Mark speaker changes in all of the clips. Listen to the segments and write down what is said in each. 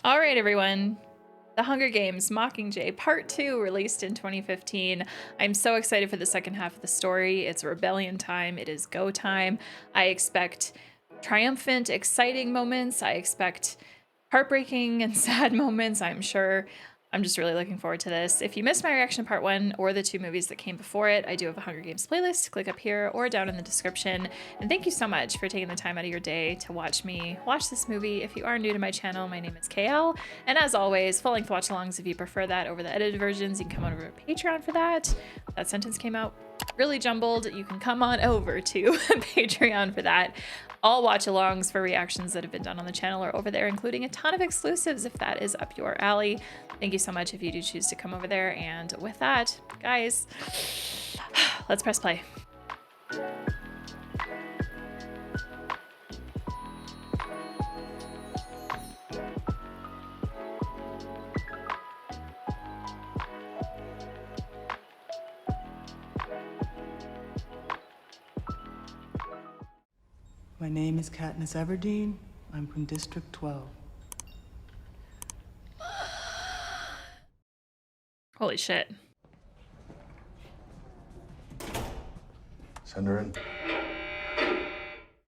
Speaker 1: All right, everyone. The Hunger Games Mockingjay Part 2 released in 2015. I'm so excited for the second half of the story. It's rebellion time. It is go time. I expect triumphant, exciting moments. I expect heartbreaking and sad moments, I'm sure. I'm just really looking forward to this. If you missed my reaction to part 1 or the 2 movies that came before it, I do have a Hunger Games playlist. Click up here or down in the description. And thank you so much for taking the time out of your day to watch me watch this movie. If you are new to my channel, my name is KL. And as always, full-length watch-alongs if you prefer that over the edited versions. You can come on over to Patreon for that. That sentence came out really jumbled. You can come on over to Patreon for that. All watch-alongs for reactions that have been done on the channel are over there, including a ton of exclusives if that is up your alley. Thank you so much if you do choose to come over there. And with that, guys, let's press play.
Speaker 2: My name is Katniss Everdeen. I'm from District 12.
Speaker 1: Holy shit.
Speaker 3: Send her in.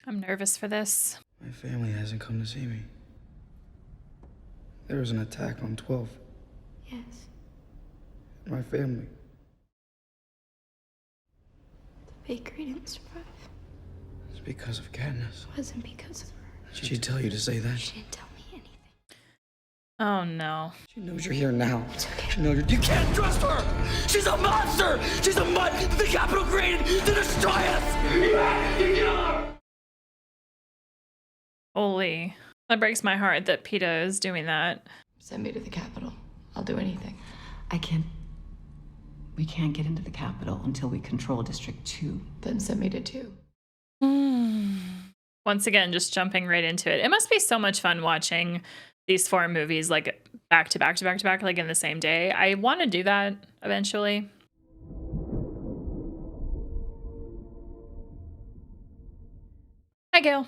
Speaker 1: I'm nervous for this.
Speaker 4: My family hasn't come to see me. There was an attack on 12.
Speaker 5: Yes.
Speaker 4: My family.
Speaker 5: The bakery didn't survive.
Speaker 4: It's because of Katniss.
Speaker 5: It wasn't because of her.
Speaker 4: Did she tell you to say that?
Speaker 5: She didn't tell me anything.
Speaker 1: Oh no.
Speaker 4: She knows you're here now.
Speaker 5: It's okay.
Speaker 4: She knows you can't trust her! She's a monster! She's a mud that the Capitol created to destroy us! You have to kill her!
Speaker 1: Holy. That breaks my heart that PETA is doing that.
Speaker 6: Send me to the Capitol. I'll do anything.
Speaker 7: We can't get into the Capitol until we control District 2.
Speaker 6: Then send me to 2.
Speaker 1: Once again, just jumping right into it. It must be so much fun watching these 4 movies like back to back to back to back, like in the same day. I want to do that eventually. Hi, Gail.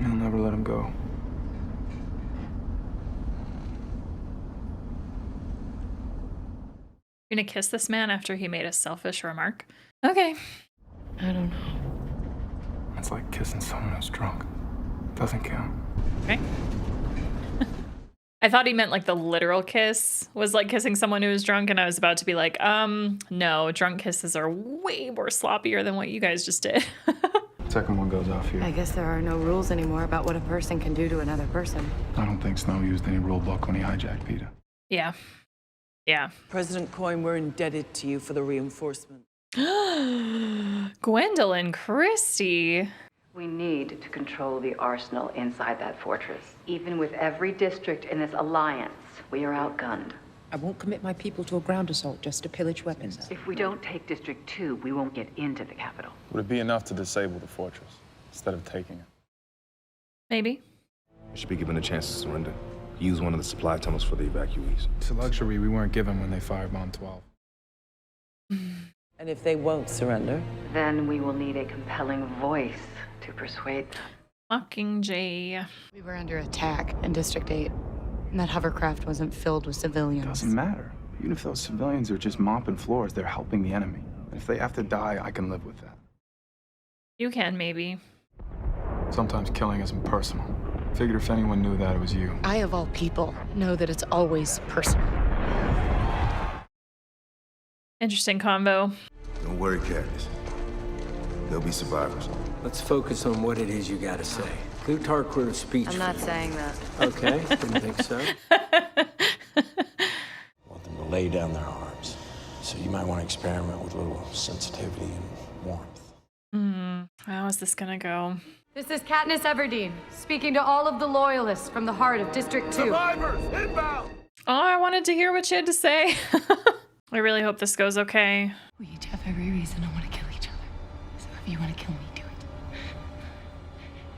Speaker 4: I'll never let him go.
Speaker 1: You're gonna kiss this man after he made a selfish remark? Okay.
Speaker 6: I don't know.
Speaker 4: It's like kissing someone who's drunk. Doesn't count.
Speaker 1: Okay. I thought he meant like the literal kiss was like kissing someone who was drunk, and I was about to be like, no, drunk kisses are way more sloppier than what you guys just did.
Speaker 4: Second one goes off here.
Speaker 5: I guess there are no rules anymore about what a person can do to another person.
Speaker 4: I don't think Snow used any rule book when he hijacked PETA.
Speaker 1: Yeah. Yeah.
Speaker 2: President Coyne, we're indebted to you for the reinforcement.
Speaker 1: Gwendolyn Christie.
Speaker 7: We need to control the arsenal inside that fortress. Even with every district in this alliance, we are outgunned.
Speaker 8: I won't commit my people to a ground assault just to pillage weapons.
Speaker 7: If we don't take District 2, we won't get into the Capitol.
Speaker 9: Would it be enough to disable the fortress instead of taking it?
Speaker 1: Maybe.
Speaker 3: You should be given a chance to surrender. Use one of the supply tunnels for the evacuees.
Speaker 4: It's a luxury we weren't given when they firebombed 12.
Speaker 2: And if they won't surrender?
Speaker 7: Then we will need a compelling voice to persuade them.
Speaker 1: Mockingjay.
Speaker 5: We were under attack in District 8. And that hovercraft wasn't filled with civilians.
Speaker 4: Doesn't matter. Even if those civilians are just mopping floors, they're helping the enemy. And if they have to die, I can live with that.
Speaker 1: You can, maybe.
Speaker 4: Sometimes killing isn't personal. Figured if anyone knew that, it was you.
Speaker 5: I, of all people, know that it's always personal.
Speaker 1: Interesting combo.
Speaker 3: Don't worry, Katniss. There'll be survivors.
Speaker 10: Let's focus on what it is you gotta say. Plutarch wrote a speech.
Speaker 5: I'm not saying that.
Speaker 10: Okay, didn't think so.
Speaker 11: Want them to lay down their arms. So you might want to experiment with a little sensitivity and warmth.
Speaker 1: How is this gonna go?
Speaker 5: This is Katniss Everdeen, speaking to all of the loyalists from the heart of District 2.
Speaker 3: Survivors, inbound!
Speaker 1: Oh, I wanted to hear what she had to say. I really hope this goes okay.
Speaker 5: We each have every reason to want to kill each other. So if you want to kill me, do it.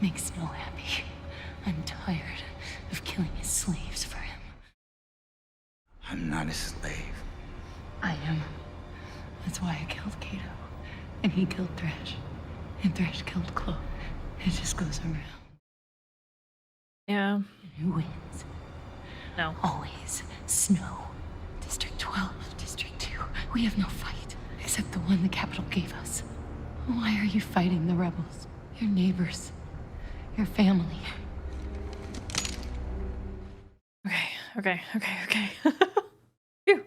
Speaker 5: Make Snow happy. I'm tired of killing his slaves for him.
Speaker 4: I'm not a slave.
Speaker 5: I am. That's why I killed Cato. And he killed Thresh. And Thresh killed Chloe. It just goes around.
Speaker 1: Yeah.
Speaker 5: Who wins?
Speaker 1: No.
Speaker 5: Always Snow. District 12, District 2. We have no fight, except the one the Capitol gave us. Why are you fighting the rebels? Your neighbors. Your family.
Speaker 1: Okay. Phew.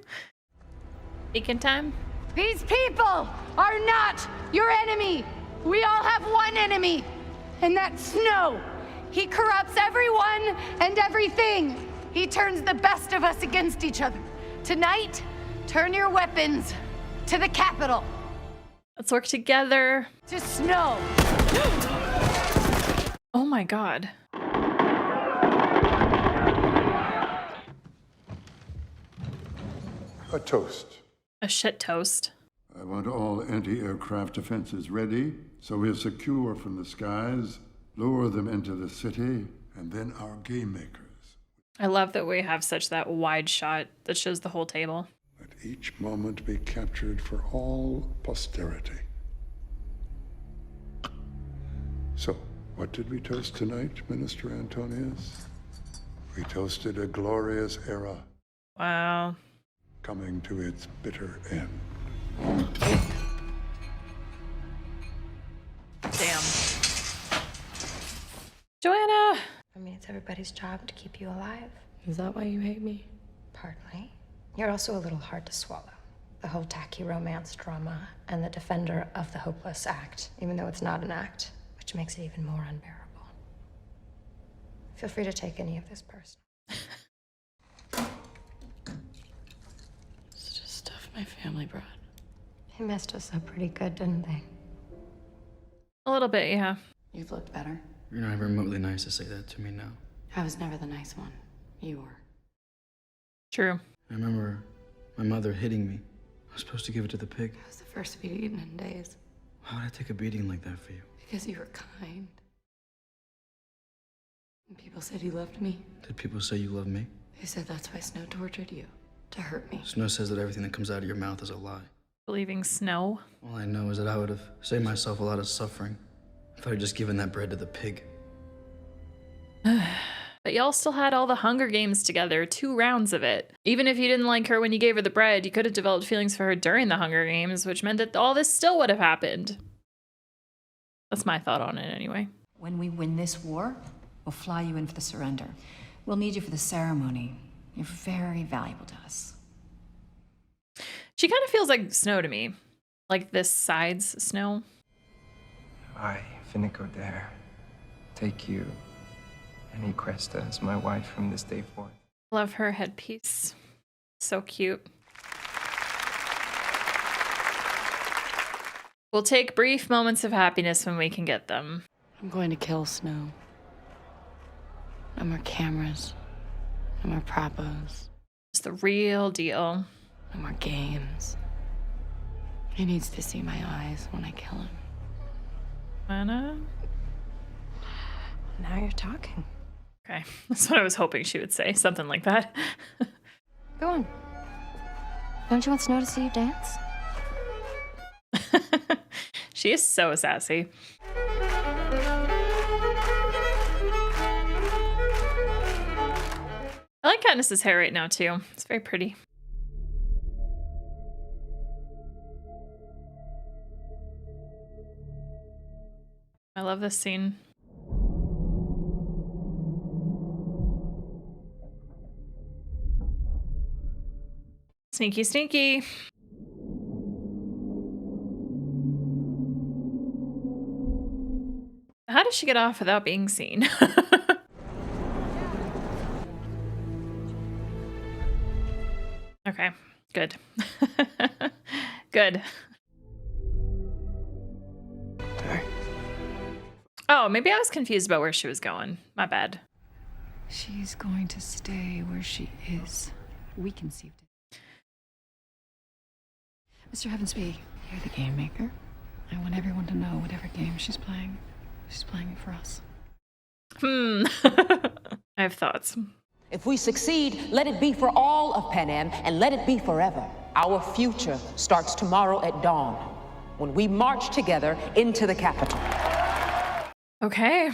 Speaker 1: Beacon time?
Speaker 12: These people are not your enemy. We all have one enemy, and that's Snow. He corrupts everyone and everything. He turns the best of us against each other. Tonight, turn your weapons to the Capitol.
Speaker 1: Let's work together.
Speaker 12: To Snow.
Speaker 1: Oh my god.
Speaker 13: A toast.
Speaker 1: A shit toast.
Speaker 13: I want all anti-aircraft defenses ready, so we're secure from the skies, lure them into the city, and then our game makers.
Speaker 1: I love that we have such that wide shot that shows the whole table.
Speaker 13: Let each moment be captured for all posterity. So, what did we toast tonight, Minister Antonius? We toasted a glorious era.
Speaker 1: Wow.
Speaker 13: Coming to its bitter end.
Speaker 1: Damn. Joanna!
Speaker 14: I mean, it's everybody's job to keep you alive.
Speaker 6: Is that why you hate me?
Speaker 14: Partly. You're also a little hard to swallow. The whole tacky romance drama and the defender of the hopeless act, even though it's not an act, which makes it even more unbearable. Feel free to take any of this personal.
Speaker 6: It's just stuff my family brought.
Speaker 14: They messed us up pretty good, didn't they?
Speaker 1: A little bit, yeah.
Speaker 15: You've looked better.
Speaker 16: You're not even remotely nice to say that to me now.
Speaker 15: I was never the nice one. You were.
Speaker 1: True.
Speaker 16: I remember my mother hitting me. I was supposed to give it to the pig.
Speaker 15: It was the first to be eaten in days.
Speaker 16: Why would I take a beating like that for you?
Speaker 15: Because you were kind. And people said you loved me.
Speaker 16: Did people say you love me?
Speaker 15: They said that's why Snow tortured you. To hurt me.
Speaker 16: Snow says that everything that comes out of your mouth is a lie.
Speaker 1: Believing Snow?
Speaker 16: All I know is that I would have saved myself a lot of suffering if I had just given that bread to the pig.
Speaker 1: But y'all still had all the Hunger Games together, 2 rounds of it. Even if you didn't like her when you gave her the bread, you could have developed feelings for her during the Hunger Games, which meant that all this still would have happened. That's my thought on it anyway.
Speaker 17: When we win this war, we'll fly you in for the surrender. We'll need you for the ceremony. You're very valuable to us.
Speaker 1: She kind of feels like Snow to me. Like this side's Snow.
Speaker 18: I, Finico Dare, take you and Equesta as my wife from this day forth.
Speaker 1: Love her headpiece. So cute. We'll take brief moments of happiness when we can get them.
Speaker 15: I'm going to kill Snow. No more cameras. No more propos.
Speaker 1: It's the real deal.
Speaker 15: No more games. He needs to see my eyes when I kill him.
Speaker 1: Anna?
Speaker 14: Now you're talking.
Speaker 1: Okay, that's what I was hoping she would say. Something like that.
Speaker 14: Go on. Don't you want Snow to see you dance?
Speaker 1: She is so sassy. I like Katniss's hair right now, too. It's very pretty. I love this scene. Sneaky, sneaky. How does she get off without being seen? Okay, good. Good. Oh, maybe I was confused about where she was going. My bad.
Speaker 8: She's going to stay where she is. We conceived it. Mr. Heavensby, you're the game maker. I want everyone to know whatever game she's playing it for us.
Speaker 1: I have thoughts.
Speaker 8: If we succeed, let it be for all of Pan Am, and let it be forever. Our future starts tomorrow at dawn, when we march together into the Capitol.
Speaker 1: Okay.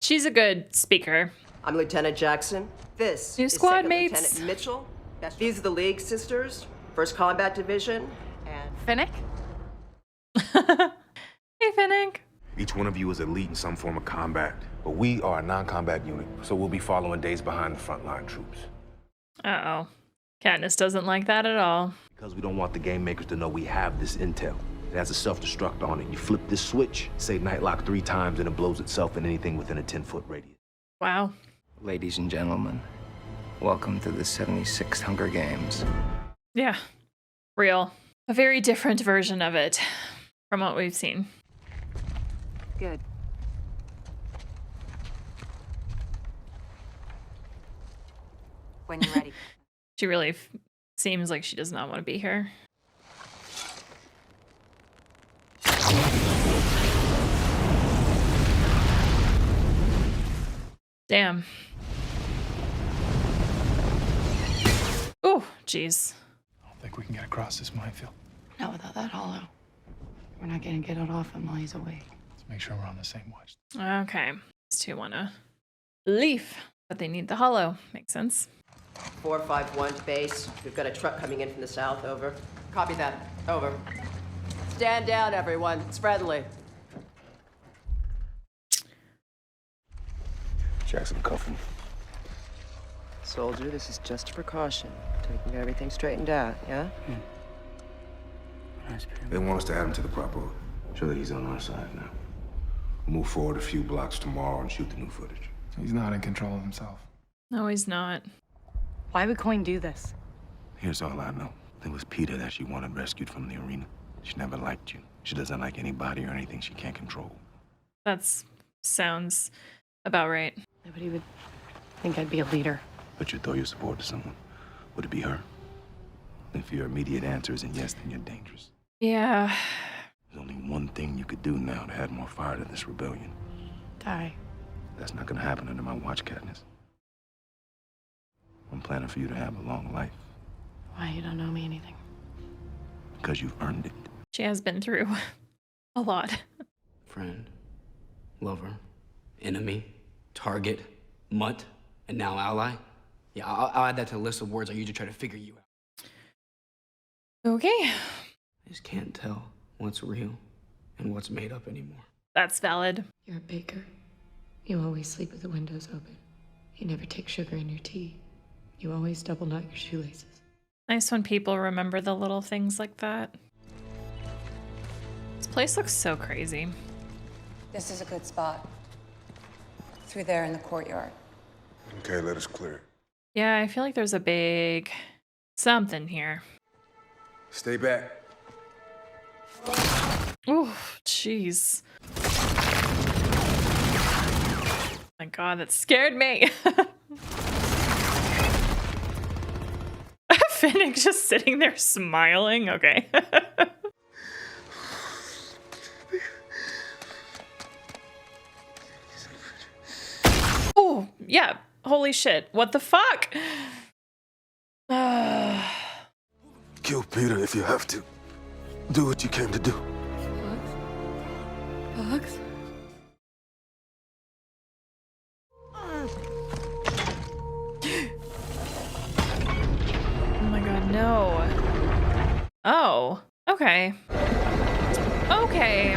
Speaker 1: She's a good speaker.
Speaker 19: I'm Lieutenant Jackson. This
Speaker 1: New
Speaker 19: is
Speaker 1: squad
Speaker 19: Second
Speaker 1: mates.
Speaker 19: Lieutenant Mitchell. These are the League sisters, 1st Combat Division, and
Speaker 12: Finnick?
Speaker 1: Hey, Finnick.
Speaker 3: Each one of you is elite in some form of combat, but we are a non-combat unit, so we'll be following days behind the frontline troops.
Speaker 1: Uh-oh. Katniss doesn't like that at all.
Speaker 3: Because we don't want the game makers to know we have this intel. It has a self-destruct on it. You flip this switch, say Nightlock 3 times, and it blows itself in anything within a 10-foot radius.
Speaker 1: Wow.
Speaker 18: Ladies and gentlemen, welcome to the 76th Hunger Games.
Speaker 1: Yeah. Real. A very different version of it from what we've seen.
Speaker 7: Good. When you're ready.
Speaker 1: She really seems like she does not want to be here. Damn. Oh, jeez.
Speaker 9: I don't think we can get across this minefield.
Speaker 15: Not without that hollow. We're not gonna get it off him while he's awake.
Speaker 9: Let's make sure we're on the same watch.
Speaker 1: Okay. These two want to leave, but they need the hollow. Makes sense.
Speaker 19: 451 to base. We've got a truck coming in from the south, over. Copy that, over. Stand down, everyone. It's friendly.
Speaker 3: Jackson, cuff him.
Speaker 19: Soldier, this is just a precaution. Till we can get everything straightened out, yeah?
Speaker 3: They want us to add him to the prop order. Show that he's on our side now. We'll move forward a few blocks tomorrow and shoot the new footage.
Speaker 9: He's not in control of himself.
Speaker 1: No, he's not.
Speaker 6: Why would Coin do this?
Speaker 3: Here's all I know. It was Peter that she wanted rescued from the arena. She never liked you. She doesn't like anybody or anything she can't control.
Speaker 1: That sounds about right.
Speaker 6: Nobody would think I'd be a leader.
Speaker 3: But you throw your support to someone. Would it be her? If your immediate answer isn't yes, then you're dangerous.
Speaker 1: Yeah.
Speaker 3: There's only one thing you could do now to add more fire to this rebellion.
Speaker 6: Die.
Speaker 3: That's not gonna happen under my watch, Katniss. I'm planning for you to have a long life.
Speaker 6: Why, you don't know me anything?
Speaker 3: Because you've earned it.
Speaker 1: She has been through a lot.
Speaker 20: Friend, lover, enemy, target, mutt, and now ally. Yeah, I'll add that to the list of words I use to try to figure you out.
Speaker 1: Okay.
Speaker 20: I just can't tell what's real and what's made up anymore.
Speaker 1: That's valid.
Speaker 5: You're a baker. You always sleep with the windows open. You never take sugar in your tea. You always double knot your shoelaces.
Speaker 1: Nice when people remember the little things like that. This place looks so crazy.
Speaker 21: This is a good spot. Through there in the courtyard.
Speaker 3: Okay, let us clear it.
Speaker 1: Yeah, I feel like there's a big something here.
Speaker 3: Stay back.
Speaker 1: Oh, jeez. My God, that scared me. Finnick's just sitting there smiling. Okay. Oh, yeah. Holy shit. What the fuck?
Speaker 3: Kill Peter if you have to. Do what you came to do.
Speaker 5: Bugs?
Speaker 1: Oh my God, no. Oh, okay. Okay.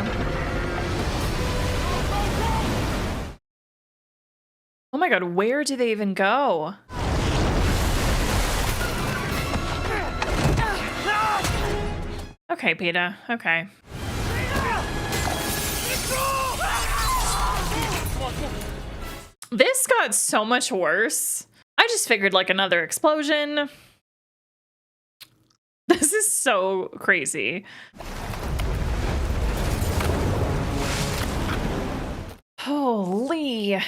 Speaker 1: Oh my God, where do they even go? Okay, Peter. Okay. This got so much worse. I just figured like another explosion. This is so crazy. Holy.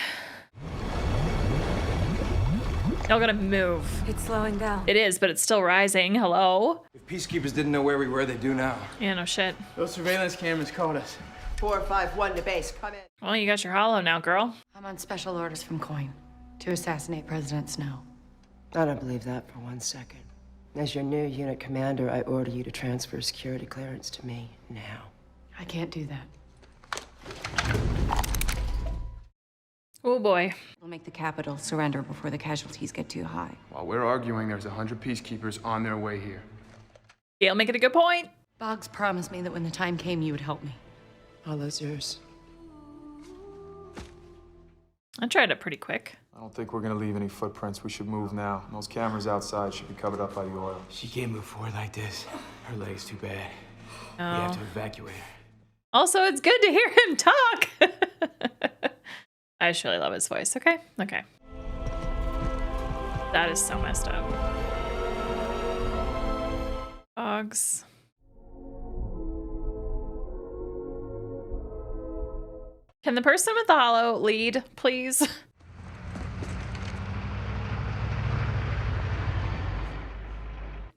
Speaker 1: Y'all gotta move.
Speaker 21: It's slowing down.
Speaker 1: It is, but it's still rising. Hello?
Speaker 10: If peacekeepers didn't know where we were, they do now.
Speaker 1: Yeah, no shit.
Speaker 10: Those surveillance cameras caught us.
Speaker 19: 451 to base. Come in.
Speaker 1: Well, you got your hollow now, girl.
Speaker 5: I'm on special orders from Coin to assassinate President Snow.
Speaker 19: I don't believe that for 1 second. As your new unit commander, I order you to transfer security clearance to me now.
Speaker 5: I can't do that.
Speaker 1: Oh boy.
Speaker 21: We'll make the capital surrender before the casualties get too high.
Speaker 9: While we're arguing, there's 100 peacekeepers on their way here.
Speaker 1: Gail making a good point.
Speaker 6: Boggs promised me that when the time came, you would help me.
Speaker 20: Allah's yours.
Speaker 1: I tried it pretty quick.
Speaker 9: I don't think we're gonna leave any footprints. We should move now. Those cameras outside should be covered up by the oil.
Speaker 20: She can't move forward like this. Her leg's too bad.
Speaker 1: No.
Speaker 20: We have to evacuate her.
Speaker 1: Also, it's good to hear him talk. I just really love his voice. Okay. Okay. That is so messed up. Boggs. Can the person with the hollow lead, please?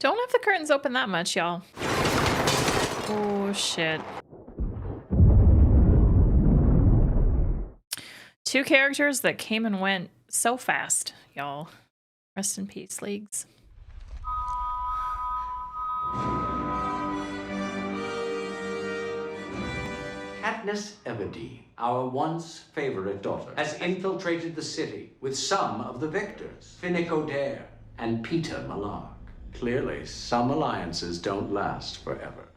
Speaker 1: Don't have the curtains open that much, y'all. Oh, shit. 2 characters that came and went so fast, y'all. Rest in peace, Leagues.
Speaker 2: Katniss Everdeen, our once favorite daughter, has infiltrated the city with some of the victors, Finnick Odair and Peter Malark. Clearly, some alliances don't last forever.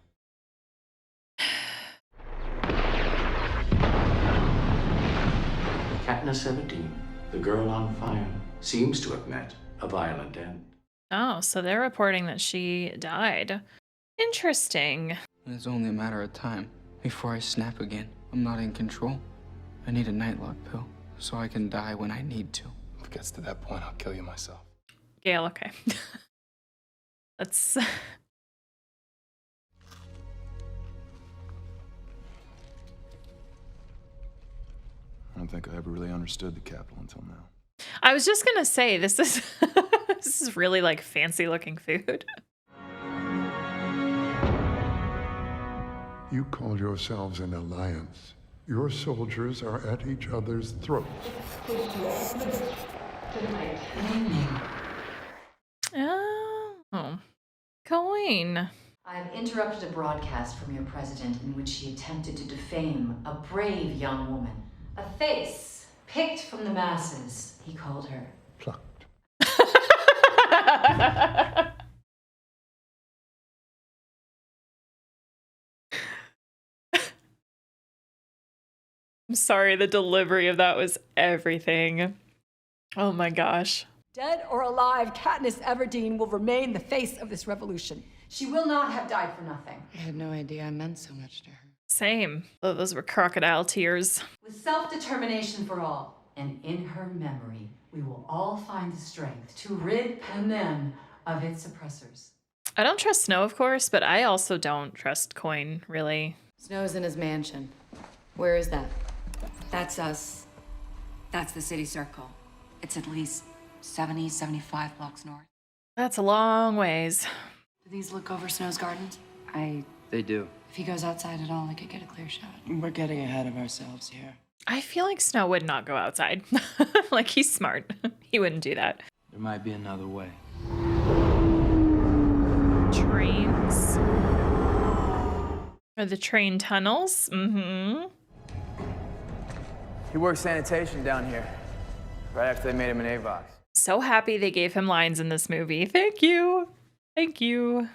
Speaker 2: Katniss Everdeen, the girl on fire, seems to have met a violent end.
Speaker 1: Oh, so they're reporting that she died. Interesting.
Speaker 20: It's only a matter of time before I snap again. I'm not in control. I need a nightlock pill so I can die when I need to.
Speaker 9: If it gets to that point, I'll kill you myself.
Speaker 1: Gail, okay. That's...
Speaker 9: I don't think I ever really understood the capital until now.
Speaker 1: I was just gonna say, this is this is really like fancy looking food.
Speaker 13: You call yourselves an alliance. Your soldiers are at each other's throats.
Speaker 1: Oh. Coin.
Speaker 17: I've interrupted a broadcast from your president in which she attempted to defame a brave young woman. A face picked from the masses, he called her.
Speaker 13: Plucked.
Speaker 1: I'm sorry, the delivery of that was everything. Oh my gosh.
Speaker 22: Dead or alive, Katniss Everdeen will remain the face of this revolution. She will not have died for nothing.
Speaker 6: I had no idea I meant so much to her.
Speaker 1: Same. Oh, those were crocodile tears.
Speaker 17: With self-determination for all, and in her memory, we will all find the strength to rid Panem of its oppressors.
Speaker 1: I don't trust Snow, of course, but I also don't trust Coin, really.
Speaker 6: Snow's in his mansion. Where is that?
Speaker 21: That's us. That's the city circle. It's at least 70, 75 blocks north.
Speaker 1: That's a long ways.
Speaker 6: Do these look over Snow's gardens?
Speaker 20: They do.
Speaker 6: If he goes outside at all, I could get a clear shot.
Speaker 20: We're getting ahead of ourselves here.
Speaker 1: I feel like Snow would not go outside. Like, he's smart. He wouldn't do that.
Speaker 20: There might be another way.
Speaker 1: Trains. Or the train tunnels. Mm-hmm.
Speaker 23: He worked sanitation down here, right after they made him an AVOX.
Speaker 1: So happy they gave him lines in this movie. Thank you. Thank you.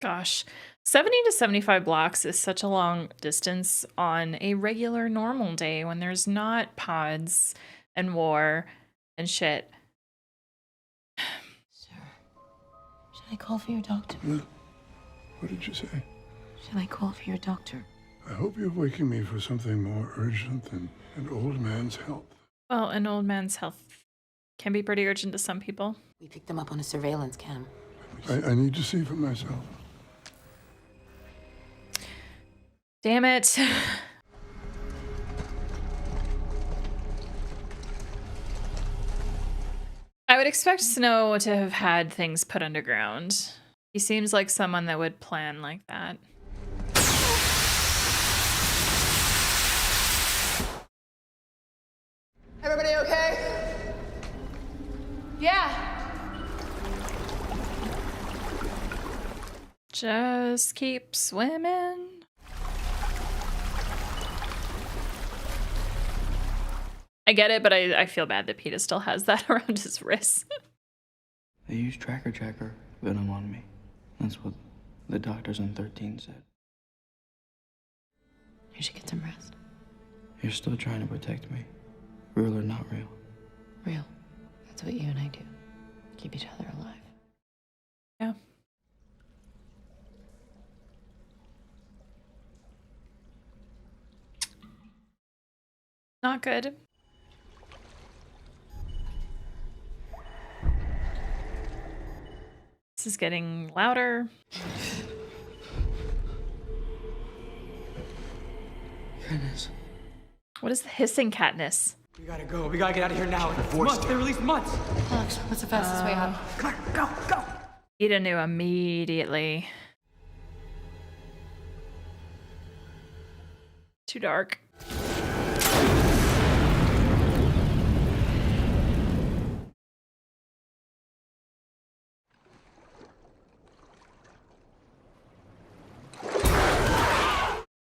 Speaker 1: Gosh, 70 to 75 blocks is such a long distance on a regular normal day when there's not pods and war and shit.
Speaker 6: Sir, should I call for your doctor?
Speaker 13: What did you say?
Speaker 6: Should I call for your doctor?
Speaker 13: I hope you're waking me for something more urgent than an old man's health.
Speaker 1: Well, an old man's health can be pretty urgent to some people.
Speaker 6: We picked them up on a surveillance cam.
Speaker 13: I need to see for myself.
Speaker 1: Damn it. I would expect Snow to have had things put underground. He seems like someone that would plan like that.
Speaker 22: Everybody okay? Yeah.
Speaker 1: Just keep swimming. I get it, but I feel bad that Peeta still has that around his wrist.
Speaker 18: They used tracker venom on me. That's what the doctors in 13 said.
Speaker 15: You should get some rest.
Speaker 18: You're still trying to protect me. Real or not real.
Speaker 15: Real. That's what you and I do. Keep each other alive.
Speaker 1: Yeah. Not good. This is getting louder.
Speaker 18: Goodness.
Speaker 1: What is the hissing, Katniss?
Speaker 23: We gotta go. We gotta get out of here now. Months. They released months.
Speaker 14: Alex, what's the fastest way out?
Speaker 23: Come on, go, go.
Speaker 1: Peeta knew immediately. Too dark.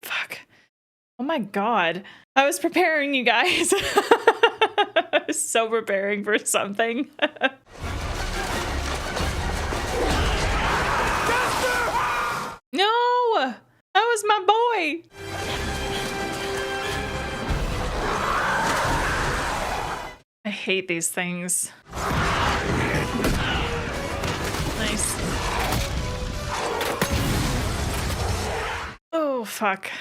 Speaker 1: Fuck. Oh my god. I was preparing you guys. I was so preparing for something. No! That was my boy! I hate these things. Nice. Oh, fuck.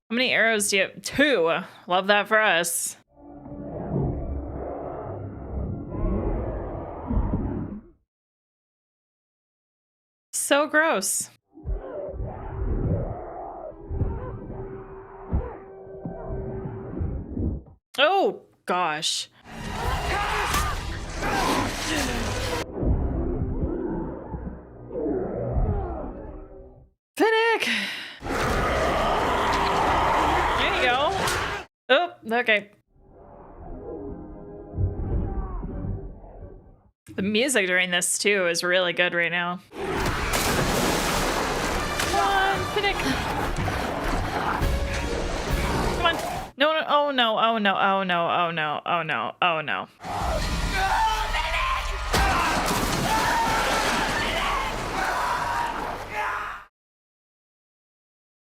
Speaker 1: How many arrows do you have? 2. Love that for us. So gross. Oh, gosh. Finnick! There you go. Oh, okay. The music during this, too, is really good right now. Come on, Finnick! Come on. No, no, oh no, oh no, oh no, oh no, oh no, oh no.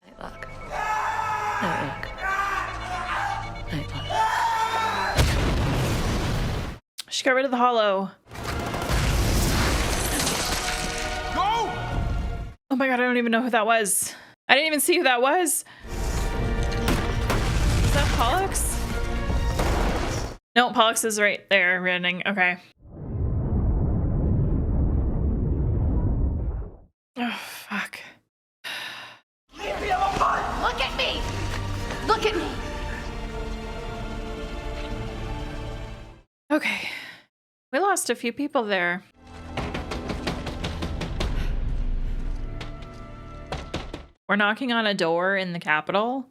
Speaker 15: Nightlock. Nightlock. Nightlock.
Speaker 1: She got rid of the hollow.
Speaker 23: Go!
Speaker 1: Oh my god, I don't even know who that was. I didn't even see who that was. Is that Pollux? No, Pollux is right there running. Okay. Oh, fuck.
Speaker 23: Leave me alone!
Speaker 12: Look at me! Look at me!
Speaker 1: Okay. We lost a few people there. We're knocking on a door in the Capitol.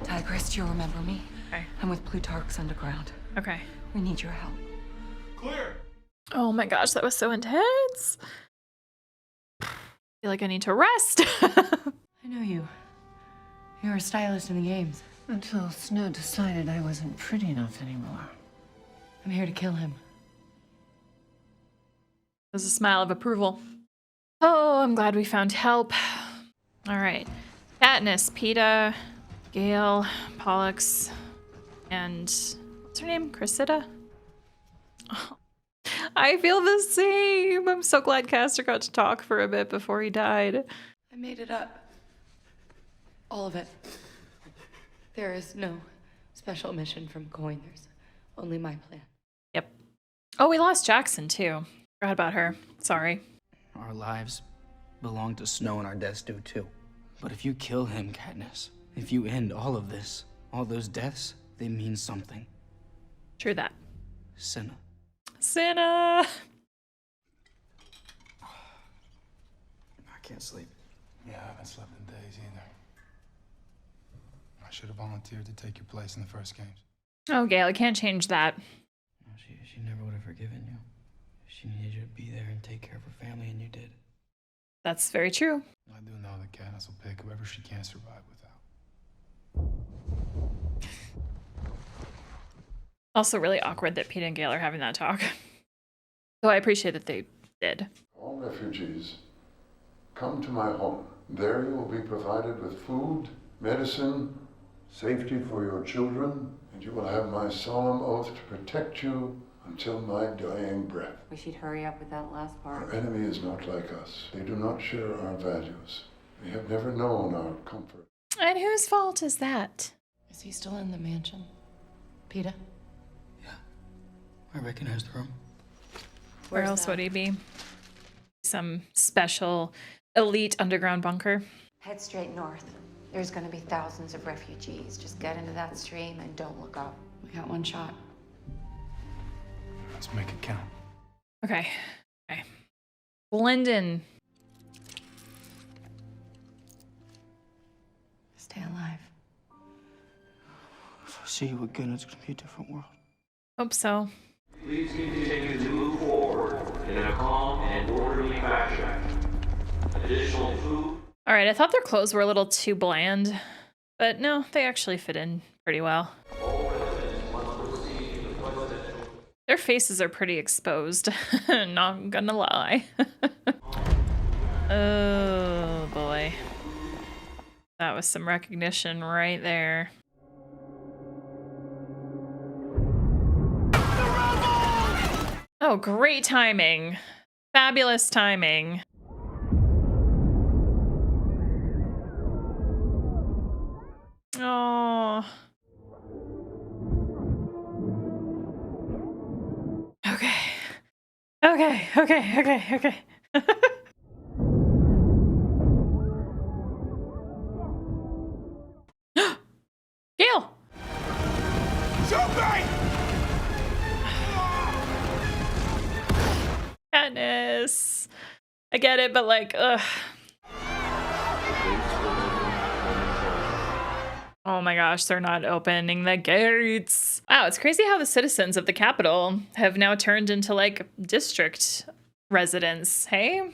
Speaker 6: Tigress, you'll remember me?
Speaker 1: Okay.
Speaker 6: I'm with Plutarch's Underground.
Speaker 1: Okay.
Speaker 6: We need your help.
Speaker 23: Clear.
Speaker 1: Oh my gosh, that was so intense. I feel like I need to rest.
Speaker 6: I know you. You were a stylist in the games.
Speaker 15: Until Snow decided I wasn't pretty enough anymore.
Speaker 6: I'm here to kill him.
Speaker 1: There's a smile of approval. Oh, I'm glad we found help. All right. Katniss, Peeta, Gale, Pollux, and what's her name? Cressida? Oh, I feel the same. I'm so glad Castor got to talk for a bit before he died.
Speaker 6: I made it up. All of it. There is no special mission from Coin. There's only my plan.
Speaker 1: Yep. Oh, we lost Jackson too. Forgot about her. Sorry.
Speaker 20: Our lives belong to Snow and our deaths do too. But if you kill him, Katniss, if you end all of this, all those deaths, they mean something.
Speaker 1: True that.
Speaker 20: Cinna.
Speaker 1: Cinna!
Speaker 9: I can't sleep. Yeah, I haven't slept in days either. I should have volunteered to take your place in the first games.
Speaker 1: Oh, Gale, I can't change that.
Speaker 20: She never would have forgiven you. She needed you to be there and take care of her family, and you did.
Speaker 1: That's very true.
Speaker 9: I do know that Katniss will pick whoever she can't survive without.
Speaker 1: Also really awkward that Pete and Gale are having that talk. So I appreciate that they did.
Speaker 13: All refugees, come to my home. There you will be provided with food, medicine, safety for your children, and you will have my solemn oath to protect you until my dying breath.
Speaker 21: Wish you'd hurry up with that last part.
Speaker 13: Our enemy is not like us. They do not share our values. They have never known our comfort.
Speaker 1: And whose fault is that?
Speaker 6: Is he still in the mansion? Peeta?
Speaker 20: I recognize the room.
Speaker 1: Where else would he be? Some special elite underground bunker.
Speaker 21: Head straight north. There's gonna be thousands of refugees. Just get into that stream and don't look up.
Speaker 6: We got one shot.
Speaker 9: Let's make it count.
Speaker 1: Okay. Okay. Glendon.
Speaker 6: Stay alive.
Speaker 20: If I see you again, it's gonna be a different world.
Speaker 1: Hope so.
Speaker 4: Please continue to move forward in a calm and orderly fashion. Additional food.
Speaker 1: All right, I thought their clothes were a little too bland, but no, they actually fit in pretty well. Their faces are pretty exposed, not gonna lie. Oh boy. That was some recognition right there. Oh, great timing. Fabulous timing. Oh. Okay. Okay, okay, okay, okay. Gale! Katniss. I get it, but like, ugh. Oh my gosh, they're not opening the gates. Wow, it's crazy how the citizens of the capital have now turned into like district residents, hey?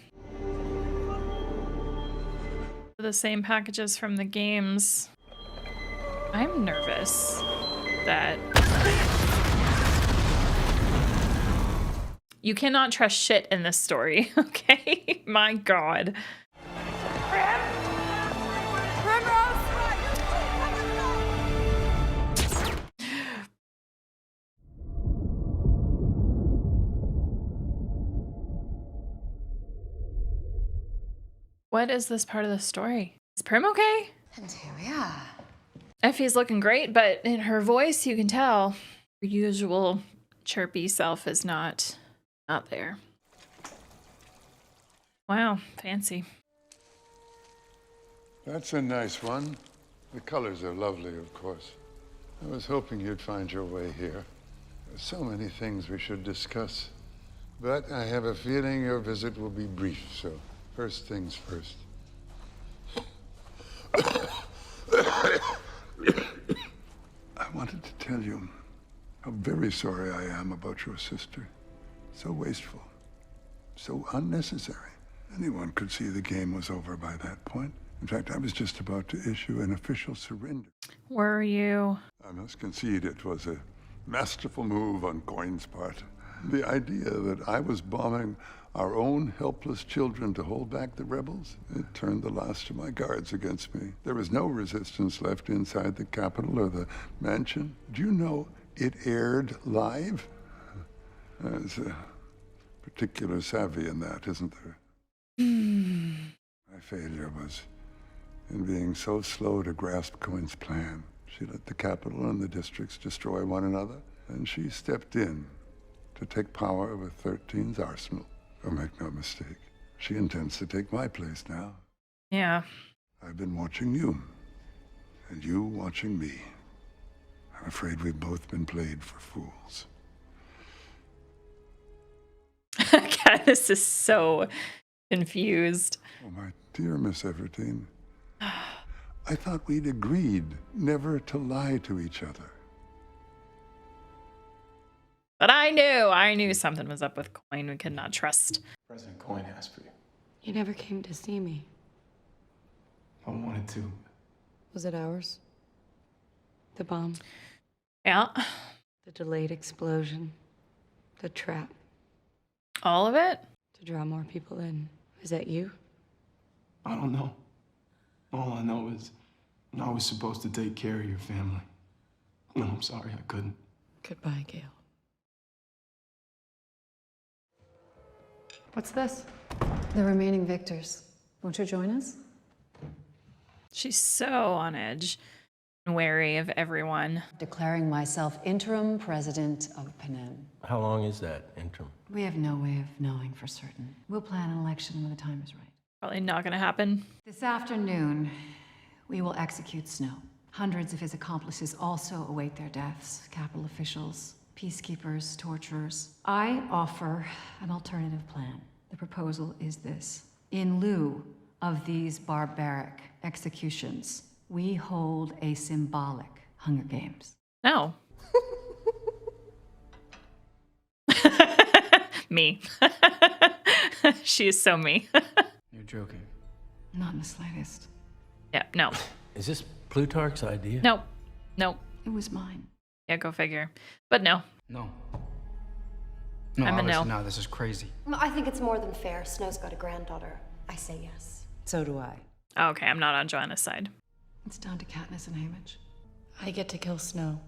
Speaker 1: The same packages from the games. I'm nervous that you cannot trust shit in this story, okay? My God. What is this part of the story? Is Prim okay?
Speaker 21: And here we are.
Speaker 1: Effie's looking great, but in her voice, you can tell her usual chirpy self is not there. Wow, fancy.
Speaker 13: That's a nice one. The colors are lovely, of course. I was hoping you'd find your way here. There's so many things we should discuss. But I have a feeling your visit will be brief, so first things first. I wanted to tell you how very sorry I am about your sister. So wasteful. So unnecessary. Anyone could see the game was over by that point. In fact, I was just about to issue an official surrender.
Speaker 1: Were you?
Speaker 13: I must concede it was a masterful move on Coin's part. The idea that I was bombing our own helpless children to hold back the rebels, it turned the last of my guards against me. There was no resistance left inside the Capitol or the mansion. Do you know it aired live? There's a particular savvy in that, isn't there? My failure was in being so slow to grasp Cohen's plan. She let the Capitol and the districts destroy one another, and she stepped in to take power over 13's arsenal. Oh, make no mistake, she intends to take my place now.
Speaker 1: Yeah.
Speaker 13: I've been watching you, and you watching me. I'm afraid we've both been played for fools.
Speaker 1: God, this is so confused.
Speaker 13: Oh, my dear Miss Everdeen. I thought we'd agreed never to lie to each other.
Speaker 1: But I knew something was up with Coin we could not trust.
Speaker 9: President Coin asked for you.
Speaker 6: You never came to see me.
Speaker 9: I wanted to.
Speaker 6: Was it ours? The bomb?
Speaker 1: Yeah.
Speaker 6: The delayed explosion. The trap.
Speaker 1: All of it?
Speaker 6: To draw more people in. Is that you?
Speaker 9: I don't know. All I know is I was supposed to take care of your family. No, I'm sorry, I couldn't.
Speaker 6: Goodbye, Gail.
Speaker 22: What's this? The remaining victors. Won't you join us?
Speaker 1: She's so on edge and wary of everyone.
Speaker 22: Declaring myself interim president of Panem.
Speaker 10: How long is that interim?
Speaker 17: We have no way of knowing for certain. We'll plan an election when the time is right.
Speaker 1: Probably not gonna happen.
Speaker 17: This afternoon, we will execute Snow. Hundreds of his accomplices also await their deaths. Capitol officials, peacekeepers, torturers. I offer an alternative plan. The proposal is this. In lieu of these barbaric executions, we hold a symbolic Hunger Games.
Speaker 1: No. Me. She is so me.
Speaker 10: You're joking.
Speaker 17: Not in the slightest.
Speaker 1: Yeah, no.
Speaker 10: Is this Plutarch's idea?
Speaker 1: Nope. Nope.
Speaker 17: It was mine.
Speaker 1: Yeah, go figure. But no.
Speaker 20: No. No,
Speaker 1: I'm a
Speaker 20: obviously
Speaker 1: no.
Speaker 20: not. This is crazy.
Speaker 14: I think it's more than fair. Snow's got a granddaughter. I say yes.
Speaker 6: So do I.
Speaker 1: Okay, I'm not on Joanna's side.
Speaker 17: It's down to Katniss and Haymitch.
Speaker 6: I get to kill Snow.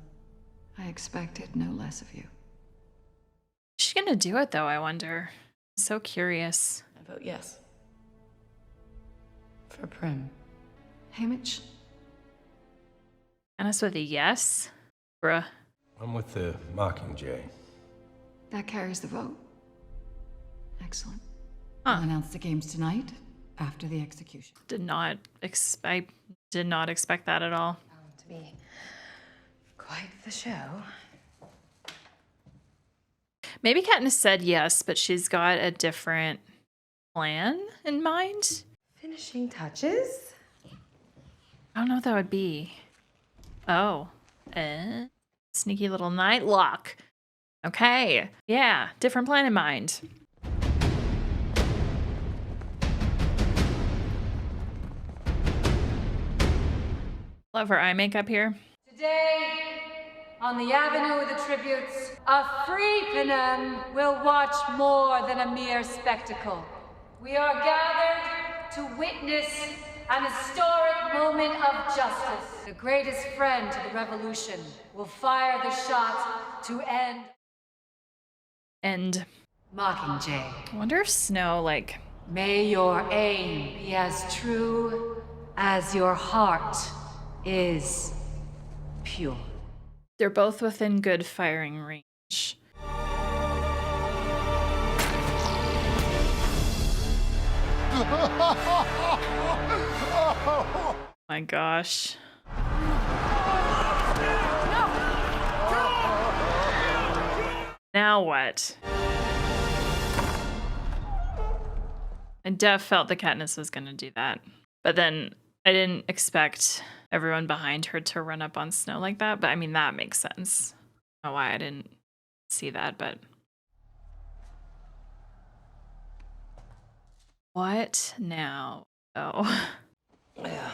Speaker 17: I expected no less of you.
Speaker 1: Is she gonna do it though, I wonder? I'm so curious.
Speaker 6: I vote yes. For Prim.
Speaker 17: Haymitch?
Speaker 1: Katniss with a yes? Bruh.
Speaker 10: I'm with the Mockingjay.
Speaker 17: That carries the vote. Excellent.
Speaker 1: Huh.
Speaker 17: I'll announce the games tonight after the execution.
Speaker 1: I did not expect that at all.
Speaker 14: To be quite the show.
Speaker 1: Maybe Katniss said yes, but she's got a different plan in mind.
Speaker 14: Finishing touches?
Speaker 1: I don't know what that would be. Oh. Sneaky little night lock. Okay. Yeah, different plan in mind. Love her eye makeup here.
Speaker 22: Today, on the Avenue of the Tributes, a free Panem will watch more than a mere spectacle. We are gathered to witness an historic moment of justice. The greatest friend to the revolution will fire the shot to end.
Speaker 1: And
Speaker 17: Mockingjay.
Speaker 1: I wonder if Snow, like...
Speaker 22: May your aim be as true as your heart is pure.
Speaker 1: They're both within good firing range. My gosh. Now what? I def felt that Katniss was gonna do that. But then I didn't expect everyone behind her to run up on Snow like that. But I mean, that makes sense. I don't know why I didn't see that, but... What now? Oh.
Speaker 10: Yeah.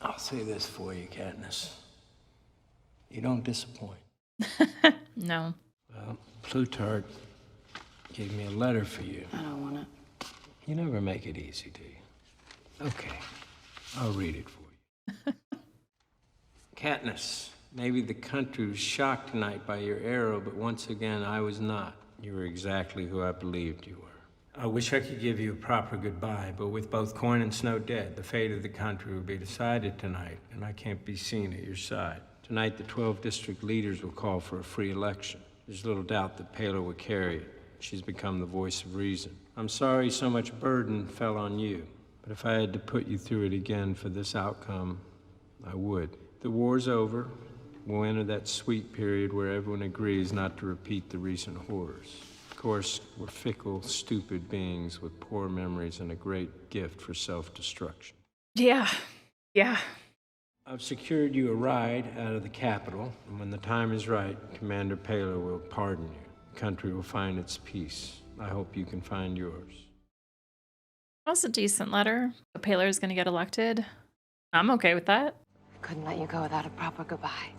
Speaker 10: I'll say this for you, Katniss. You don't disappoint.
Speaker 1: No.
Speaker 10: Well, Plutarch gave me a letter for you.
Speaker 6: I don't want it.
Speaker 10: You never make it easy, do you? Okay. I'll read it for you. Katniss, maybe the country was shocked tonight by your arrow, but once again, I was not. You were exactly who I believed you were. I wish I could give you a proper goodbye, but with both Coin and Snow dead, the fate of the country will be decided tonight, and I can't be seen at your side. Tonight, the 12 district leaders will call for a free election. There's little doubt that Paler will carry it. She's become the voice of reason. I'm sorry so much burden fell on you, but if I had to put you through it again for this outcome, I would. The war's over. We'll enter that sweet period where everyone agrees not to repeat the recent horrors. Of course, we're fickle, stupid beings with poor memories and a great gift for self-destruction.
Speaker 1: Yeah. Yeah.
Speaker 10: I've secured you a ride out of the Capitol, and when the time is right, Commander Paler will pardon you. The country will find its peace. I hope you can find yours.
Speaker 1: That was a decent letter. The Paler is going to get elected. I'm okay with that.
Speaker 14: Couldn't let you go without a proper goodbye.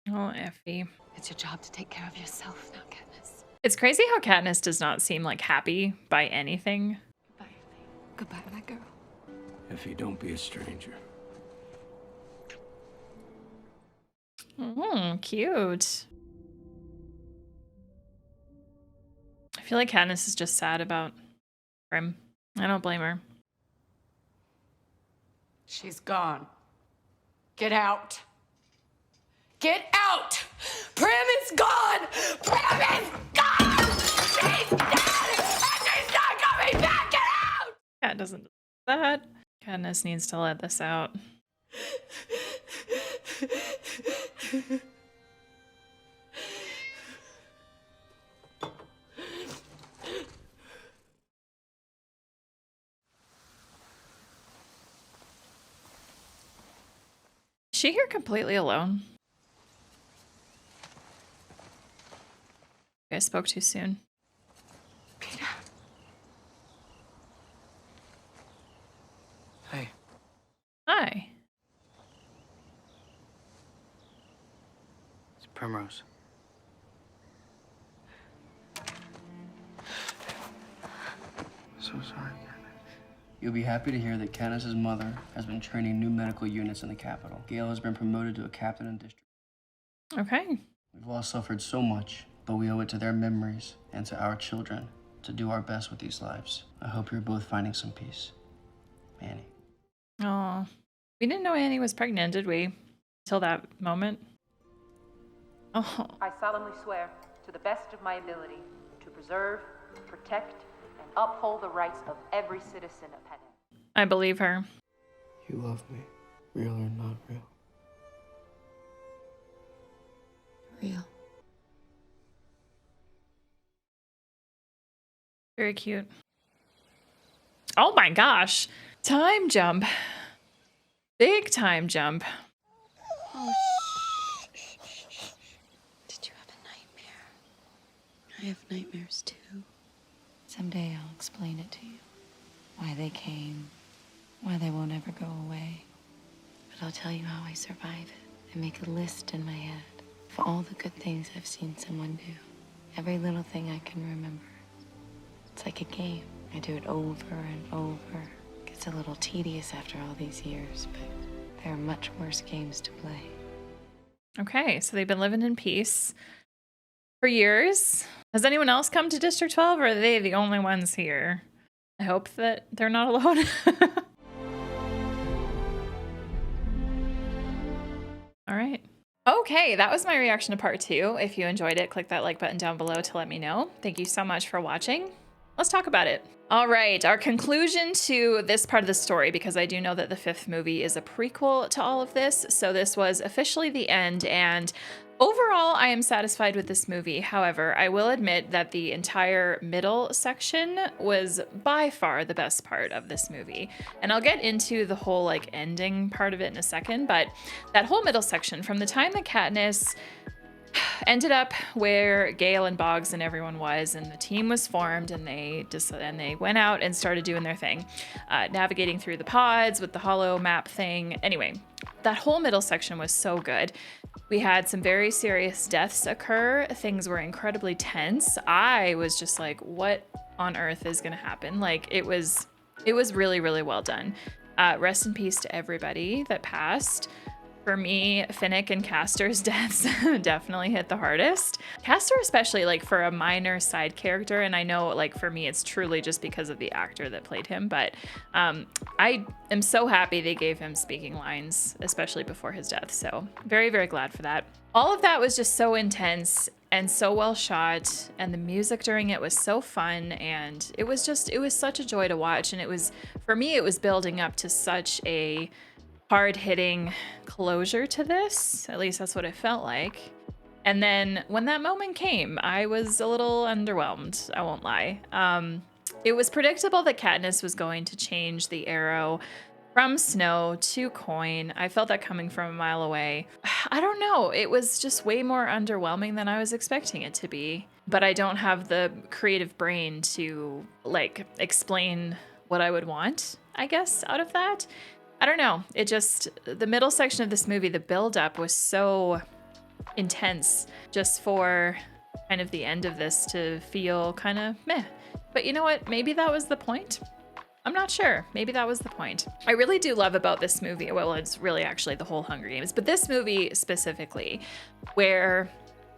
Speaker 1: Oh, Effie.
Speaker 5: It's your job to take care of yourself now, Katniss.
Speaker 1: It's crazy how Katniss does not seem like happy by anything.
Speaker 5: Goodbye, my girl.
Speaker 10: Effie, don't be a stranger.
Speaker 1: Oh, cute. I feel like Katniss is just sad about Prim. I don't blame her.
Speaker 6: She's gone. Get out. Get out! Prim is gone! Prim is gone! She's dead! And she's not coming back! Get out!
Speaker 1: Kat doesn't do that. Katniss needs to let this out. Is she here completely alone? I spoke too soon.
Speaker 5: Peter.
Speaker 20: Hey.
Speaker 1: Hi.
Speaker 20: It's Primrose. So sorry, Katniss. You'll be happy to hear that Katniss's mother has been training new medical units in the capital. Gale has been promoted to a captain in district.
Speaker 1: Okay.
Speaker 20: We've all suffered so much, but we owe it to their memories and to our children to do our best with these lives. I hope you're both finding some peace. Annie.
Speaker 1: Oh, we didn't know Annie was pregnant, did we? Until that moment. Oh.
Speaker 8: I solemnly swear, to the best of my ability, to preserve, protect, and uphold the rights of every citizen of Panem.
Speaker 1: I believe her.
Speaker 20: You love me, real or not real?
Speaker 5: Real.
Speaker 1: Very cute. Oh my gosh. Time jump. Big time jump.
Speaker 15: Oh, shh. Did you have a nightmare? I have nightmares too. Someday I'll explain it to you. Why they came, why they won't ever go away. But I'll tell you how I survive it. I make a list in my head of all the good things I've seen someone do. Every little thing I can remember. It's like a game. I do it over and over. It gets a little tedious after all these years, but there are much worse games to play.
Speaker 1: Okay, so they've been living in peace for years. Has anyone else come to District 12, or are they the only ones here? I hope that they're not alone. All right. Okay, that was my reaction to part 2. If you enjoyed it, click that like button down below to let me know. Thank you so much for watching. Let's talk about it. All right, our conclusion to this part of the story, because I do know that the 5th movie is a prequel to all of this, so this was officially the end, and overall, I am satisfied with this movie. However, I will admit that the entire middle section was by far the best part of this movie. And I'll get into the whole like ending part of it in a second, but that whole middle section, from the time that Katniss ended up where Gale and Boggs and everyone was, and the team was formed, and they went out and started doing their thing, navigating through the pods with the holo map thing. Anyway, that whole middle section was so good. We had some very serious deaths occur. Things were incredibly tense. I was just like, what on earth is gonna happen? Like, it was really, really well done. Rest in peace to everybody that passed. For me, Finnick and Castor's deaths definitely hit the hardest. Castor especially, like, for a minor side character, and I know, like, for me it's truly just because of the actor that played him, but I am so happy they gave him speaking lines, especially before his death, so very, very glad for that. All of that was just so intense and so well shot, and the music during it was so fun, and it was such a joy to watch, and it was, for me, it was building up to such a hard-hitting closure to this. At least that's what it felt like. And then when that moment came, I was a little underwhelmed, I won't lie. It was predictable that Katniss was going to change the arrow from Snow to Coin. I felt that coming from a mile away. I don't know, it was just way more underwhelming than I was expecting it to be. But I don't have the creative brain to, like, explain what I would want, I guess, out of that. I don't know. It just, the middle section of this movie, the buildup was so intense just for kind of the end of this to feel kind of meh. But you know what? Maybe that was the point. I'm not sure. Maybe that was the point. I really do love about this movie, well, it's really actually the whole Hunger Games, but this movie specifically, where,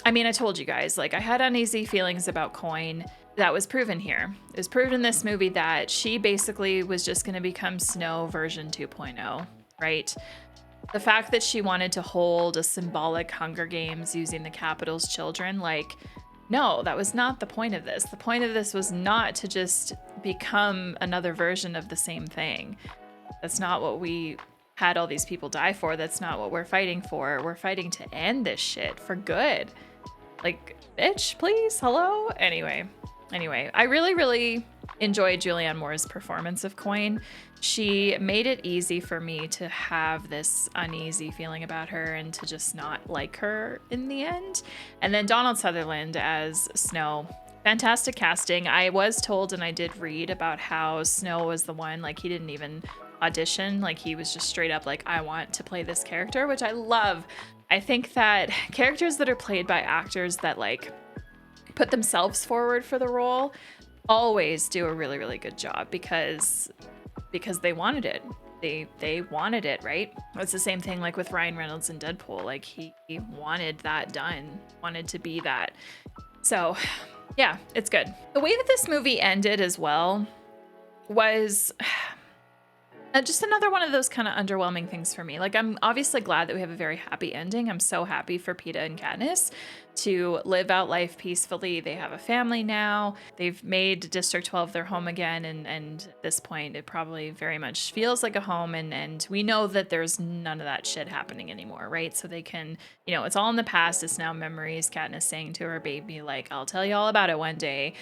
Speaker 1: I mean, I told you guys, like, I had uneasy feelings about Coin. That was proven here. It was proven in this movie that she basically was just going to become Snow version 2.0, right? The fact that she wanted to hold a symbolic Hunger Games using the Capitol's children, like, no, that was not the point of this. The point of this was not to just become another version of the same thing. That's not what we had all these people die for. That's not what we're fighting for. We're fighting to end this shit for good. Like, bitch, please, hello? Anyway, I really enjoyed Julianne Moore's performance of Coin. She made it easy for me to have this uneasy feeling about her and to just not like her in the end. And then Donald Sutherland as Snow. Fantastic casting. I was told, and I did read about how Snow was the one, like, he didn't even audition. Like, he was just straight up like, I want to play this character, which I love. I think that characters that are played by actors that, like, put themselves forward for the role always do a really good job because they wanted it. They wanted it, right? It's the same thing like with Ryan Reynolds in Deadpool. Like, he wanted that done, wanted to be that. So yeah, it's good. The way that this movie ended as well was just another one of those kind of underwhelming things for me. Like, I'm obviously glad that we have a very happy ending. I'm so happy for Peeta and Katniss to live out life peacefully. They have a family now. They've made District 12 their home again. And at this point, it probably very much feels like a home. And we know that there's none of that shit happening anymore, right? So they can, you know, it's all in the past. It's now memories. Katniss saying to her baby, like, I'll tell you all about it one day.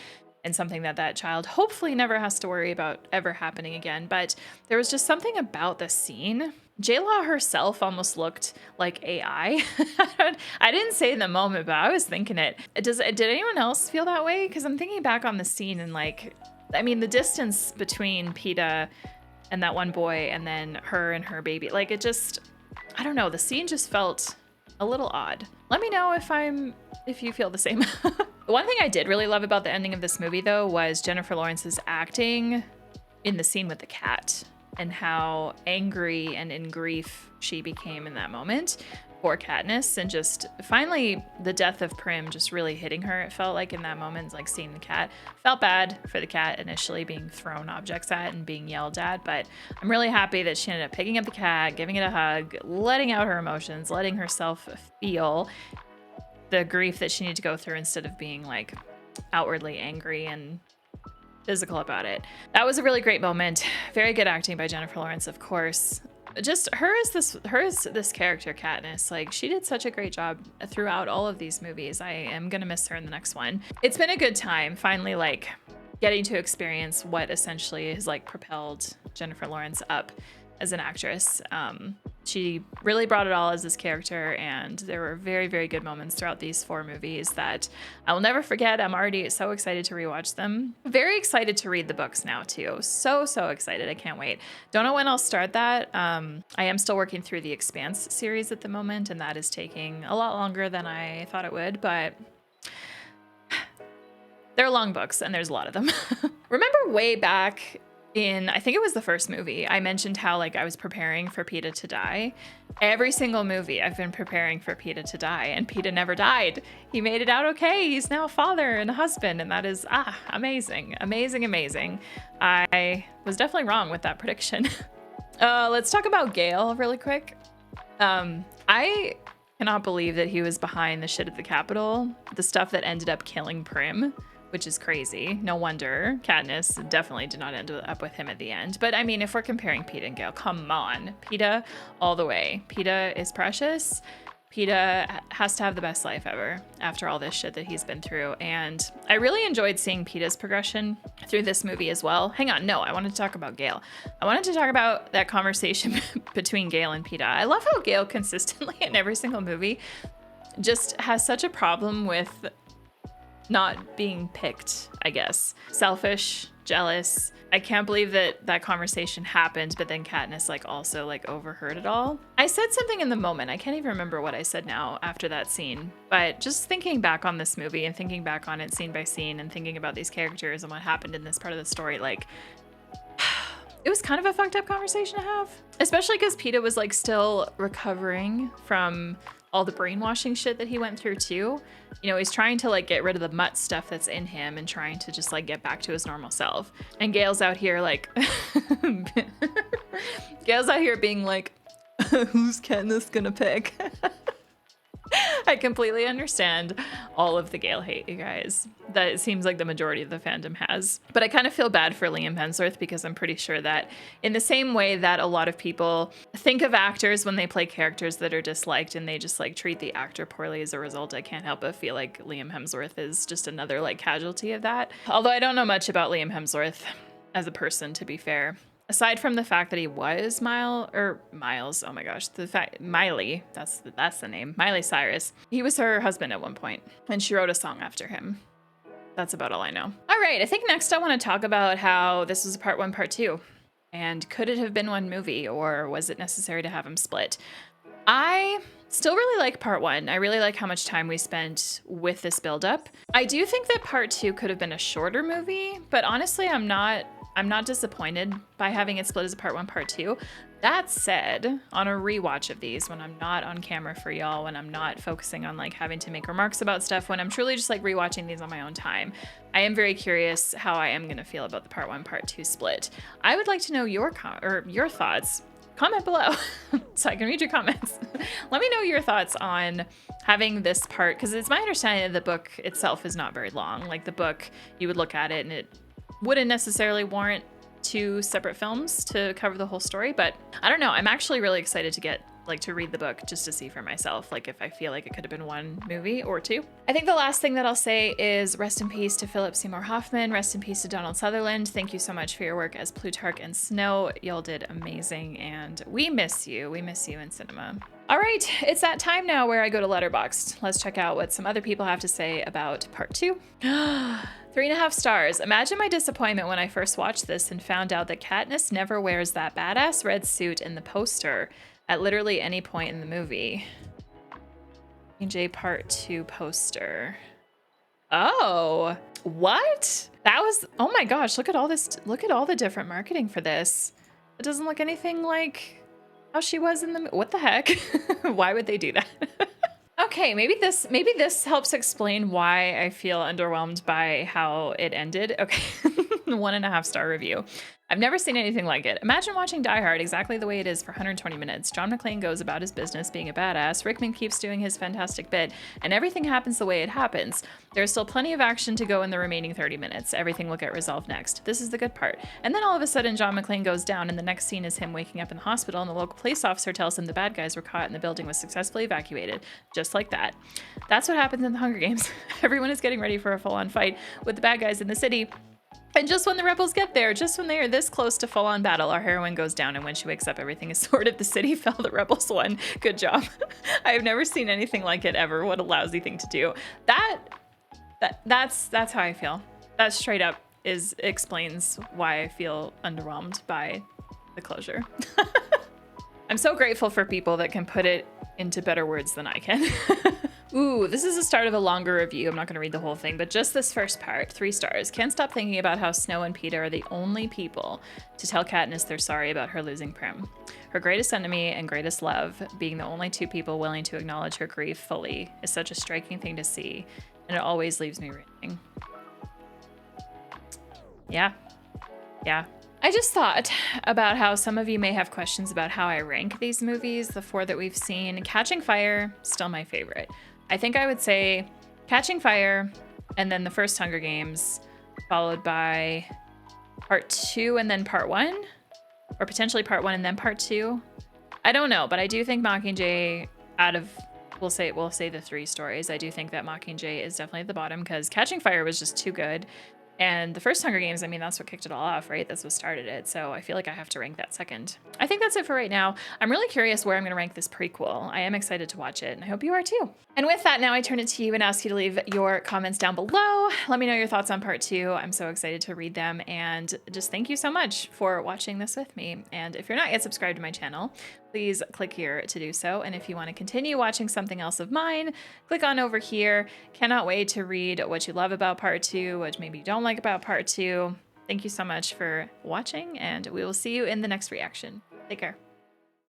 Speaker 1: And something that child hopefully never has to worry about ever happening again. But there was just something about the scene. J-Law herself almost looked like AI. I didn't say in the moment, but I was thinking it. Did anyone else feel that way? Because I'm thinking back on the scene and, like, I mean, the distance between Peeta and that one boy and then her and her baby, like, it just, I don't know. The scene just felt a little odd. Let me know if you feel the same. One thing I did really love about the ending of this movie, though, was Jennifer Lawrence's acting in the scene with the cat and how angry and in grief she became in that moment for Katniss, and just finally the death of Prim just really hitting her. It felt like in that moment, like seeing the cat. Felt bad for the cat initially being thrown objects at and being yelled at, but I'm really happy that she ended up picking up the cat, giving it a hug, letting out her emotions, letting herself feel the grief that she needed to go through instead of being, like, outwardly angry and physical about it. That was a really great moment. Very good acting by Jennifer Lawrence, of course. Just her as this character, Katniss. Like, she did such a great job throughout all of these movies. I am gonna miss her in the next one. It's been a good time finally, like, getting to experience what essentially has, like, propelled Jennifer Lawrence up as an actress. She really brought it all as this character, and there were very good moments throughout these 4 movies that I will never forget. I'm already so excited to rewatch them. Very excited to read the books now too. So excited. I can't wait. Don't know when I'll start that. I am still working through the Expanse series at the moment, and that is taking a lot longer than I thought it would, but they're long books and there's a lot of them. Remember way back in, I think it was the first movie, I mentioned how, like, I was preparing for Peeta to die. Every single movie I've been preparing for Peeta to die, and Peeta never died. He made it out okay. He's now a father and a husband, and that is amazing. I was definitely wrong with that prediction. Let's talk about Gale really quick. I cannot believe that he was behind the shit at the Capitol, the stuff that ended up killing Prim, which is crazy. No wonder. Katniss definitely did not end up with him at the end. But I mean, if we're comparing Peeta and Gale, come on. Peeta all the way. Peeta is precious. Peeta has to have the best life ever after all this shit that he's been through. And I really enjoyed seeing Peeta's progression through this movie as well. Hang on, no, I wanted to talk about Gale. I wanted to talk about that conversation between Gale and Peeta. I love how Gale consistently in every single movie just has such a problem with not being picked, I guess. Selfish, jealous. I can't believe that that conversation happened, but then Katniss like also like overheard it all. I said something in the moment. I can't even remember what I said now after that scene, but just thinking back on this movie and thinking back on it scene by scene and thinking about these characters and what happened in this part of the story, like it was kind of a fucked up conversation to have, especially because Peeta was like still recovering from all the brainwashing shit that he went through too. You know, he's trying to like get rid of the mutt stuff that's in him and trying to just like get back to his normal self. And Gale's out here like, Gale's out here being like, who's Katniss gonna pick? I completely understand all of the Gale hate, you guys. That it seems like the majority of the fandom has. But I kind of feel bad for Liam Hemsworth because I'm pretty sure that in the same way that a lot of people think of actors when they play characters that are disliked and they just like treat the actor poorly as a result, I can't help but feel like Liam Hemsworth is just another like casualty of that. Although I don't know much about Liam Hemsworth as a person, to be fair. Aside from the fact that he was Miles, oh my gosh, the fact Miley, that's the name, Miley Cyrus. He was her husband at one point, and she wrote a song after him. That's about all I know. All right, I think next I want to talk about how this was part 1, part 2, and could it have been one movie, or was it necessary to have them split? I still really like part 1. I really like how much time we spent with this buildup. I do think that part 2 could have been a shorter movie, but honestly, I'm not disappointed by having it split as a part 1, part 2. That said, on a rewatch of these, when I'm not on camera for y'all, when I'm not focusing on like having to make remarks about stuff, when I'm truly just like rewatching these on my own time, I am very curious how I am gonna feel about the part 1, part 2 split. I would like to know your thoughts. Comment below so I can read your comments. Let me know your thoughts on having this part, because it's my understanding that the book itself is not very long. Like the book, you would look at it and it wouldn't necessarily warrant 2 separate films to cover the whole story, but I don't know. I'm actually really excited to read the book just to see for myself, like if I feel like it could have been 1 movie or 2. I think the last thing that I'll say is rest in peace to Philip Seymour Hoffman, rest in peace to Donald Sutherland. Thank you so much for your work as Plutarch and Snow. Y'all did amazing, and we miss you. We miss you in cinema. All right, it's that time now where I go to Letterboxd. Let's check out what some other people have to say about part 2. 3.5 stars. Imagine my disappointment when I first watched this and found out that Katniss never wears that badass red suit in the poster at literally any point in the movie. J part 2 poster. Oh, what? That was, oh my gosh, look at all this. Look at all the different marketing for this. It doesn't look anything like how she was in the, what the heck? Why would they do that? Okay, maybe this helps explain why I feel underwhelmed by how it ended. Okay, 1.5 star review. I've never seen anything like it. Imagine watching Die Hard exactly the way it is for 120 minutes. John McClane goes about his business being a badass, Rickman keeps doing his fantastic bit, and everything happens the way it happens. There's still plenty of action to go in the remaining 30 minutes. Everything will get resolved next. This is the good part. And then all of a sudden, John McClane goes down, and the next scene is him waking up in the hospital, and the local police officer tells him the bad guys were caught and the building was successfully evacuated. Just like that. That's what happens in the Hunger Games. Everyone is getting ready for a full-on fight with the bad guys in the city. And just when the rebels get there, just when they are this close to full-on battle, our heroine goes down, and when she wakes up, everything is sorted. The city fell, the rebels won. Good job. I have never seen anything like it ever. What a lousy thing to do. That's how I feel. That straight up explains why I feel underwhelmed by the closure. I'm so grateful for people that can put it into better words than I can. Ooh, this is the start of a longer review. I'm not going to read the whole thing, but just this first part, 3 stars. Can't stop thinking about how Snow and Peeta are the only people to tell Katniss they're sorry about her losing Prim. Her greatest enemy and greatest love, being the only 2 people willing to acknowledge her grief fully, is such a striking thing to see, and it always leaves me reading. Yeah. I just thought about how some of you may have questions about how I rank these movies, the 4 that we've seen. Catching Fire, still my favorite. I think I would say Catching Fire, and then the first Hunger Games, followed by part 2 and then part 1, or potentially part 1 and then part 2. I don't know, but I do think Mockingjay, out of, we'll say the 3 stories, I do think that Mockingjay is definitely at the bottom because Catching Fire was just too good. And the first Hunger Games, I mean, that's what kicked it all off, right? That's what started it. So I feel like I have to rank that second. I think that's it for right now. I'm really curious where I'm going to rank this prequel. I am excited to watch it, and I hope you are too. And with that, now I turn it to you and ask you to leave your comments down below. Let me know your thoughts on part 2. I'm so excited to read them, and just thank you so much for watching this with me. And if you're not yet subscribed to my channel, please click here to do so. And if you want to continue watching something else of mine, click on over here. Cannot wait to read what you love about part 2, what maybe you don't like about part 2. Thank you so much for watching, and we will see you in the next reaction. Take care.